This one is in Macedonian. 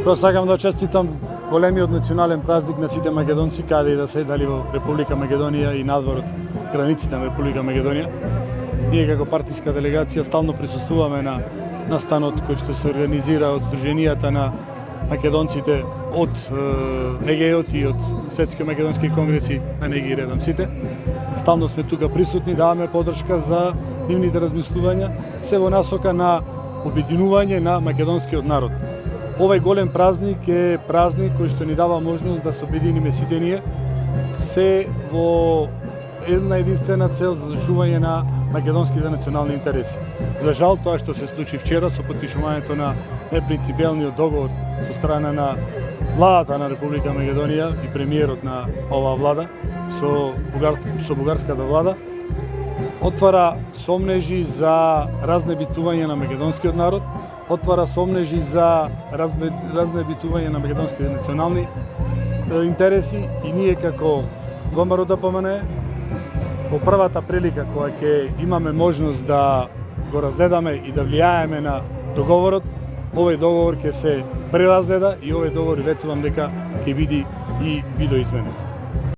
Прво сакам да честитам големиот национален празник на сите македонци, каде и да се, дали во Република Македонија и надвор од границите на Република Македонија. Ние како партиска делегација стално присуствуваме на настанот кој што се организира од Сдруженијата на македонците од ЕГЕ-от и од Светски македонски конгреси, а не ги редам сите. Стално сме тука присутни, даваме поддршка за нивните размислувања, се во насока на обединување на македонскиот народ. Овој голем празник е празник кој што ни дава можност да се обединиме сите ние, се во една единствена цел за зашување на македонските национални интереси. За жал, тоа што се случи вчера со потпишувањето на непринципиелниот договор со страна на владата на Република Македонија и премиерот на оваа влада со бугарската влада, отвара сомнежи за разнебитување на македонскиот народ, отвара сомнежи за разнебитување на македонските национални интереси и ние како ВМРО ДПМН во првата прилика кога ќе имаме можност да го разгледаме и да влијаеме на договорот, овој договор ќе се преразгледа и овој договор ветувам дека ќе биде и видоизменет.